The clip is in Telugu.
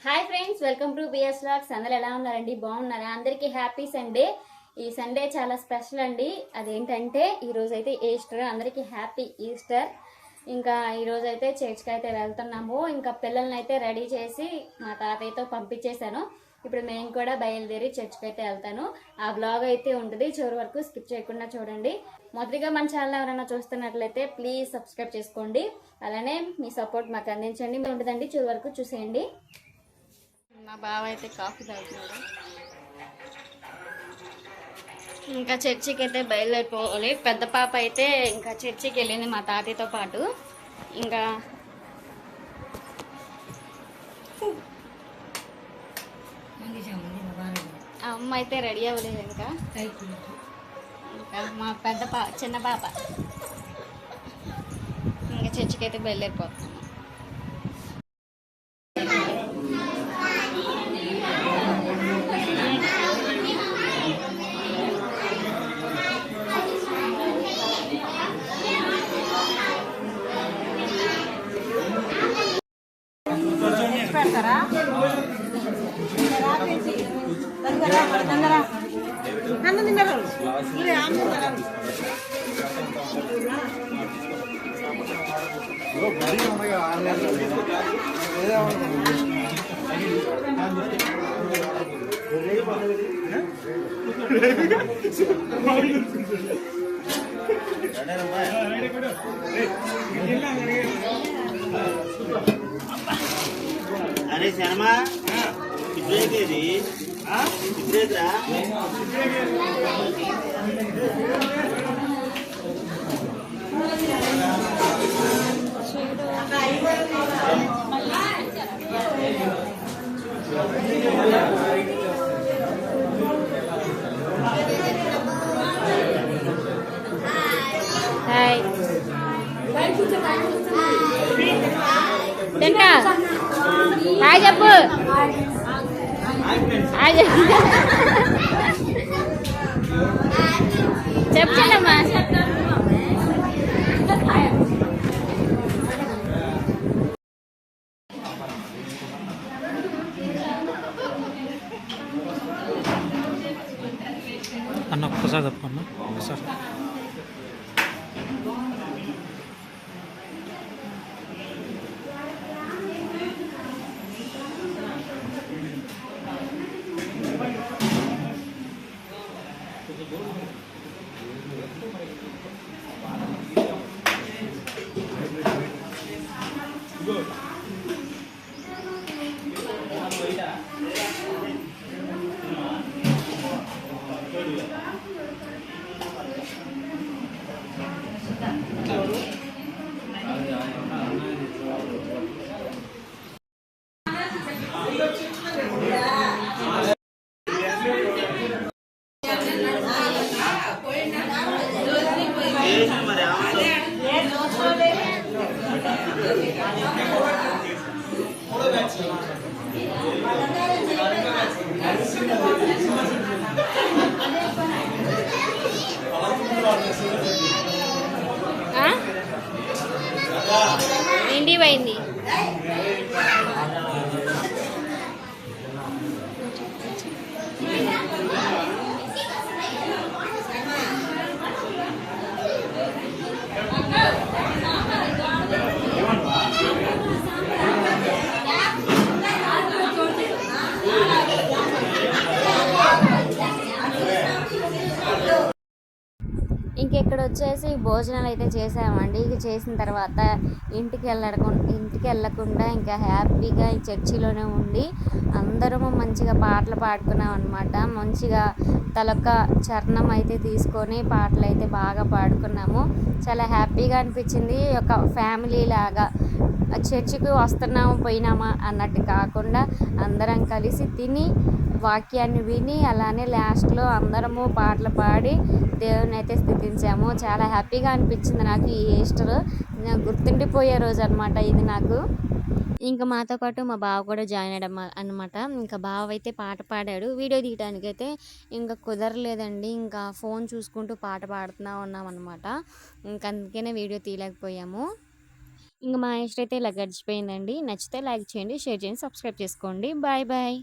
Hi friends, welcome to BS vlogs. అందరూ ఎలా ఉన్నారండి? బాగున్నారా? అందరికీ హ్యాపీ సండే. ఈ సండే చాలా స్పెషల్ అండి. అదేంటంటే ఈరోజు అయితే ఈస్టర్. అందరికీ హ్యాపీ ఈస్టర్. ఇంకా ఈరోజు అయితే చర్చ్కి అయితే వెళ్తున్నాము. ఇంకా పిల్లల్ని అయితే రెడీ చేసి మా తాతయ్యతో పంపించేశాను. ఇప్పుడు మేము కూడా బయలుదేరి చర్చ్కి అయితే వెళ్తాను. ఆ బ్లాగ్ అయితే ఉంటుంది, చివరి వరకు స్కిప్ చేయకుండా చూడండి. మొదటిగా మన ఛానల్ ఎవరైనా చూస్తున్నట్లయితే ప్లీజ్ సబ్స్క్రైబ్ చేసుకోండి. అలానే మీ సపోర్ట్ మాకు అందించండి. ఉంటుందండి, చివరి వరకు చూసేయండి. మా బావ అయితే కాఫీ తాగుతున్నాడు. ఇంకా చర్చికి అయితే బయలుదేరిపోవాలి. పెద్ద పాప అయితే ఇంకా చర్చికి వెళ్ళింది మా తాతయ్యతో పాటు. ఇంకా అమ్మ అయితే రెడీ అవ్వలేదు. ఇంకా మా చిన్న పాప ఇంకా చర్చికి అయితే బయలుదేరిపోతున్నాం. పెడతారా అన్నం తిన్నారు. అరే శర్మా ఇప్పుడేది ఇప్పుడేదిరా హాయ్ తింటా. హాయ్ చెప్పు. హాయ్ చెప్పమ్మా. అన్న ఒక్కసారి తప్పన్నా ఒకసారి. ఇంటి పోయింది. ఇంకెక్కడ వచ్చేసి భోజనాలు అయితే చేసామండి. ఇక చేసిన తర్వాత ఇంటికి వెళ్ళకుండా ఇంకా హ్యాపీగా ఈ చర్చిలోనే ఉండి అందరము మంచిగా పాటలు పాడుకున్నాం అనమాట. మంచిగా తలొక్క చరణం అయితే తీసుకొని పాటలు అయితే బాగా పాడుకున్నాము. చాలా హ్యాపీగా అనిపించింది. ఒక ఫ్యామిలీ లాగా చర్చికి వస్తున్నాము పోయినామా అన్నట్టు కాకుండా అందరం కలిసి తిని వాక్యాన్ని విని అలానే లాస్ట్లో అందరము పాటలు పాడి దేవుని అయితే స్తుతించాము. చాలా హ్యాపీగా అనిపించింది నాకు ఈ ఈస్టర్. గుర్తుండిపోయే రోజు అనమాట ఇది నాకు. ఇంకా మాతో పాటు మా బావ కూడా జాయిన్ అయ్యాడు అనమాట. ఇంకా బావ అయితే పాట పాడాడు. వీడియో తీయడానికి అయితే ఇంకా కుదరలేదండి. ఇంకా ఫోన్ చూసుకుంటూ పాట పాడుతూ ఉన్నాం అనమాట. ఇంకా అందుకనే వీడియో తీయలేకపోయాము. ఇంక మా ఈస్టర్ అయితే ఇలా గడిచిపోయిందండి. నచ్చితే లైక్ చేయండి, షేర్ చేయండి, సబ్స్క్రైబ్ చేసుకోండి. Bye bye.